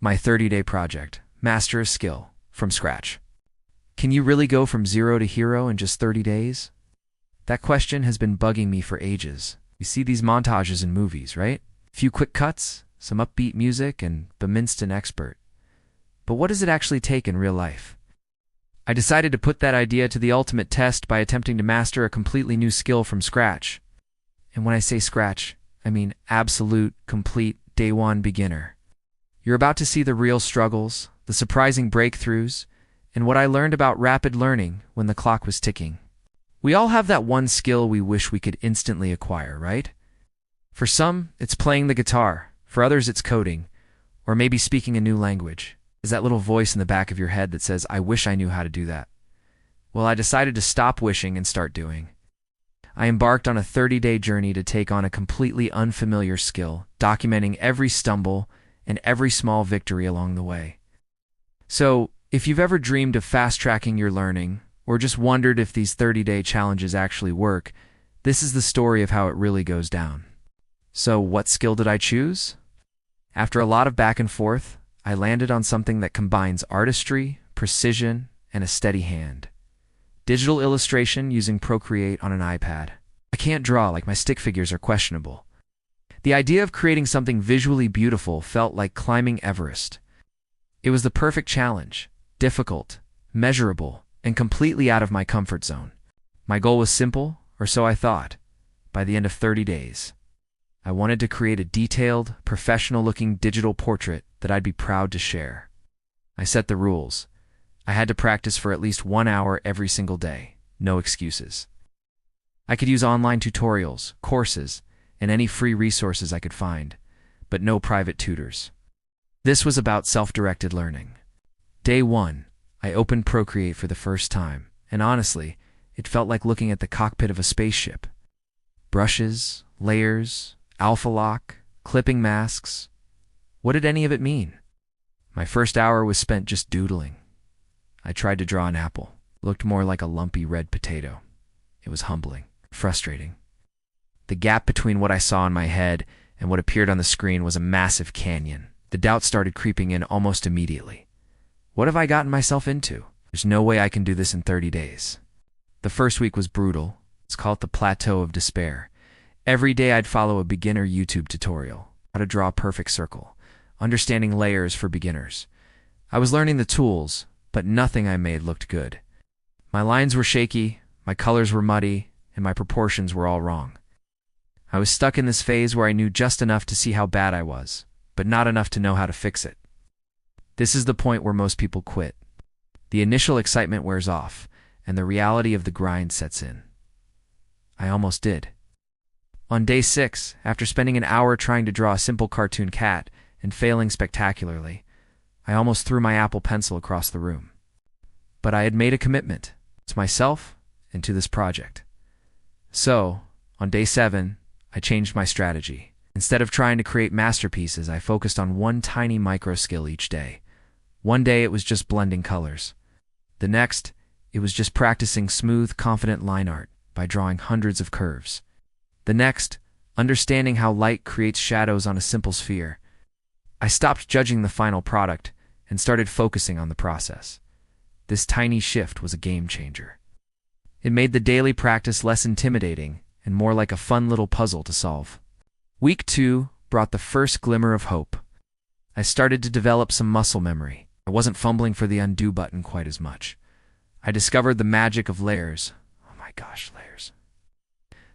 My 30-day project, master a skill from scratch. Can you really go from zero to hero in just 30 days? That question has been bugging me for ages. You see these montages in movies, right? A few quick cuts, some upbeat music, and beminced an expert. But what does it actually take in real life? I decided to put that idea to the ultimate test by attempting to master a completely new skill from scratch. And when I say scratch, I mean absolute, complete, day one beginner. You're about to see the real struggles, the surprising breakthroughs, and what I learned about rapid learning when the clock was ticking. We all have that one skill we wish we could instantly acquire, right? For some, it's playing the guitar. For others, it's coding, or maybe speaking a new language. Is that little voice in the back of your head that says, I wish I knew how to do that? Well, I decided to stop wishing and start doing. I embarked on a 30-day journey to take on a completely unfamiliar skill, documenting every stumble and every small victory along the way. So, if you've ever dreamed of fast-tracking your learning, or just wondered if these 30-day challenges actually work, this is the story of how it really goes down. So, what skill did I choose? After a lot of back and forth, I landed on something that combines artistry, precision, and a steady hand. Digital illustration using Procreate on an iPad. I can't draw, like my stick figures are questionable. The idea of creating something visually beautiful felt like climbing Everest. It was the perfect challenge, difficult, measurable, and completely out of my comfort zone. My goal was simple, or so I thought. By the end of 30 days, I wanted to create a detailed, professional-looking digital portrait that I'd be proud to share. I set the rules. I had to practice for at least 1 hour every single day. No excuses. I could use online tutorials, courses, and any free resources I could find, but no private tutors. This was about self-directed learning. Day 1, I opened Procreate for the first time, and honestly, it felt like looking at the cockpit of a spaceship. Brushes, layers, alpha lock, clipping masks. What did any of it mean? My first hour was spent just doodling. I tried to draw an apple. It looked more like a lumpy red potato. It was humbling, frustrating. The gap between what I saw in my head and what appeared on the screen was a massive canyon. The doubt started creeping in almost immediately. What have I gotten myself into? There's no way I can do this in 30 days. The first week was brutal. Let's call it the plateau of despair. Every day I'd follow a beginner YouTube tutorial, how to draw a perfect circle, understanding layers for beginners. I was learning the tools, but nothing I made looked good. My lines were shaky, my colors were muddy, and my proportions were all wrong. I was stuck in this phase where I knew just enough to see how bad I was, but not enough to know how to fix it. This is the point where most people quit. The initial excitement wears off, and the reality of the grind sets in. I almost did. On day 6, after spending an hour trying to draw a simple cartoon cat and failing spectacularly, I almost threw my Apple Pencil across the room. But I had made a commitment to myself and to this project. So, on day 7, I changed my strategy. Instead of trying to create masterpieces, I focused on one tiny micro skill each day. One day it was just blending colors. The next, it was just practicing smooth, confident line art by drawing hundreds of curves. The next, understanding how light creates shadows on a simple sphere. I stopped judging the final product and started focusing on the process. This tiny shift was a game changer. It made the daily practice less intimidating and more like a fun little puzzle to solve. Week 2 brought the first glimmer of hope. I started to develop some muscle memory. I wasn't fumbling for the undo button quite as much. I discovered the magic of layers. Oh my gosh, layers.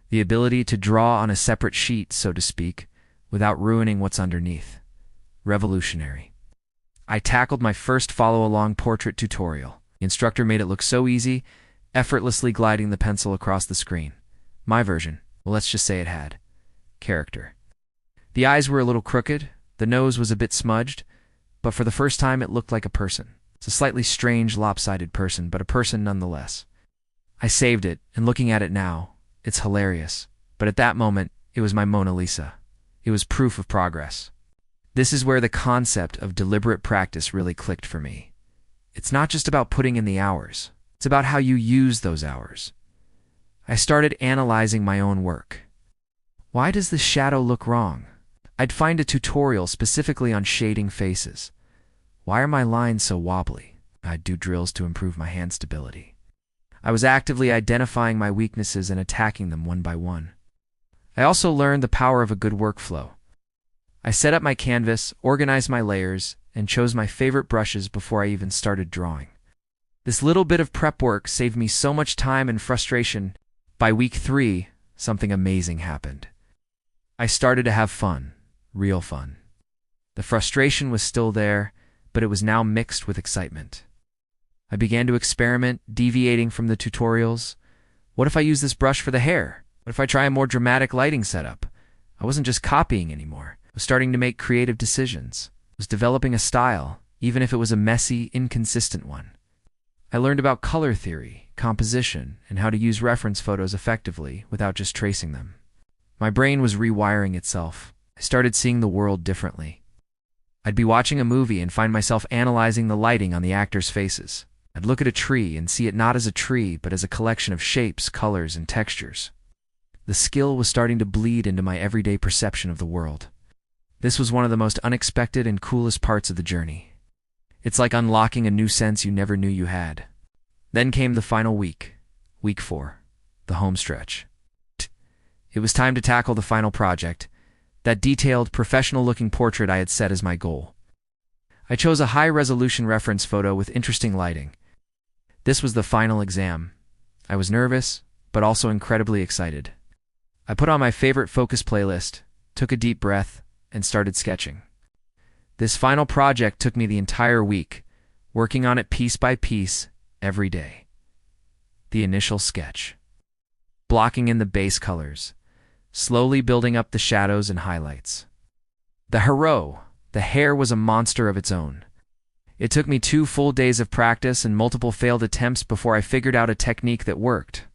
The ability to draw on a separate sheet, so to speak, without ruining what's underneath. Revolutionary. I tackled my first follow-along portrait tutorial. The instructor made it look so easy, effortlessly gliding the pencil across the screen. My version, well, let's just say it had character. The eyes were a little crooked, the nose was a bit smudged, but for the first time it looked like a person. It's a slightly strange, lopsided person, but a person nonetheless. I saved it, and looking at it now, it's hilarious. But at that moment, it was my Mona Lisa. It was proof of progress. This is where the concept of deliberate practice really clicked for me. It's not just about putting in the hours. It's about how you use those hours. I started analyzing my own work. Why does this shadow look wrong? I'd find a tutorial specifically on shading faces. Why are my lines so wobbly? I'd do drills to improve my hand stability. I was actively identifying my weaknesses and attacking them one by one. I also learned the power of a good workflow. I set up my canvas, organized my layers, and chose my favorite brushes before I even started drawing. This little bit of prep work saved me so much time and frustration. By week 3, something amazing happened. I started to have fun, real fun. The frustration was still there, but it was now mixed with excitement. I began to experiment, deviating from the tutorials. What if I use this brush for the hair? What if I try a more dramatic lighting setup? I wasn't just copying anymore. I was starting to make creative decisions. I was developing a style, even if it was a messy, inconsistent one. I learned about color theory, composition, and how to use reference photos effectively without just tracing them. My brain was rewiring itself. I started seeing the world differently. I'd be watching a movie and find myself analyzing the lighting on the actors' faces. I'd look at a tree and see it not as a tree, but as a collection of shapes, colors, and textures. The skill was starting to bleed into my everyday perception of the world. This was one of the most unexpected and coolest parts of the journey. It's like unlocking a new sense you never knew you had. Then came the final week, week 4, the home stretch. It was time to tackle the final project, that detailed, professional-looking portrait I had set as my goal. I chose a high-resolution reference photo with interesting lighting. This was the final exam. I was nervous, but also incredibly excited. I put on my favorite focus playlist, took a deep breath, and started sketching. This final project took me the entire week, working on it piece by piece, every day. The initial sketch. Blocking in the base colors. Slowly building up the shadows and highlights. The hair was a monster of its own. It took me 2 full days of practice and multiple failed attempts before I figured out a technique that worked.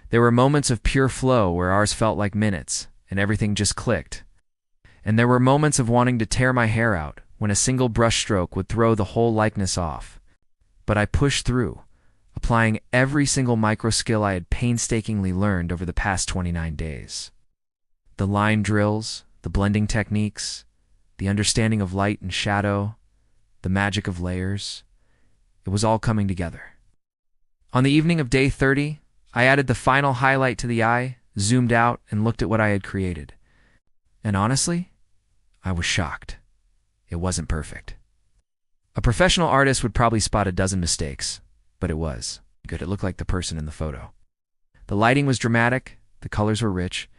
There were moments of pure flow where ours felt like minutes, and everything just clicked. And there were moments of wanting to tear my hair out, when a single brush stroke would throw the whole likeness off. But I pushed through, applying every single micro skill I had painstakingly learned over the past 29 days. The line drills, the blending techniques, the understanding of light and shadow, the magic of layers. It was all coming together. On the evening of day 30, I added the final highlight to the eye, zoomed out, and looked at what I had created. And honestly, I was shocked. It wasn't perfect. A professional artist would probably spot a dozen mistakes, but it was good. It looked like the person in the photo. The lighting was dramatic, the colors were rich,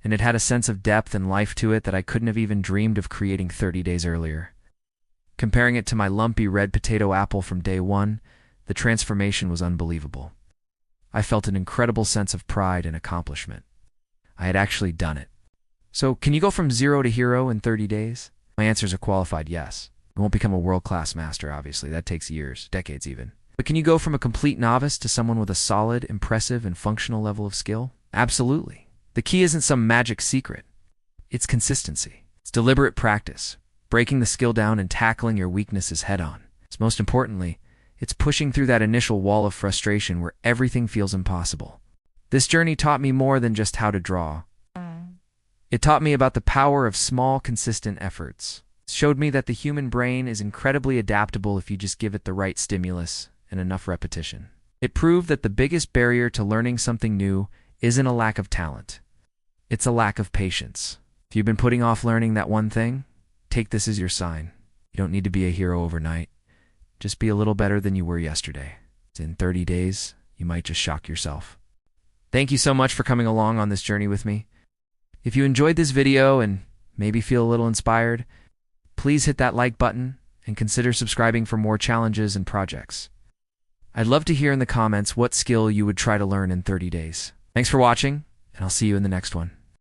and it had a sense of depth and life to it that I couldn't have even dreamed of creating 30 days earlier. Comparing it to my lumpy red potato apple from day 1, the transformation was unbelievable. I felt an incredible sense of pride and accomplishment. I had actually done it. So, can you go from 0 to hero in 30 days? My answers are qualified yes. You won't become a world-class master, obviously. That takes years, decades even. But can you go from a complete novice to someone with a solid, impressive, and functional level of skill? Absolutely. The key isn't some magic secret. It's consistency. It's deliberate practice, breaking the skill down and tackling your weaknesses head-on. Most importantly, it's pushing through that initial wall of frustration where everything feels impossible. This journey taught me more than just how to draw. It taught me about the power of small, consistent efforts. It showed me that the human brain is incredibly adaptable if you just give it the right stimulus and enough repetition. It proved that the biggest barrier to learning something new isn't a lack of talent. It's a lack of patience. If you've been putting off learning that one thing, take this as your sign. You don't need to be a hero overnight. Just be a little better than you were yesterday. In 30 days, you might just shock yourself. Thank you so much for coming along on this journey with me. If you enjoyed this video and maybe feel a little inspired, please hit that like button and consider subscribing for more challenges and projects. I'd love to hear in the comments what skill you would try to learn in 30 days. Thanks for watching, and I'll see you in the next one.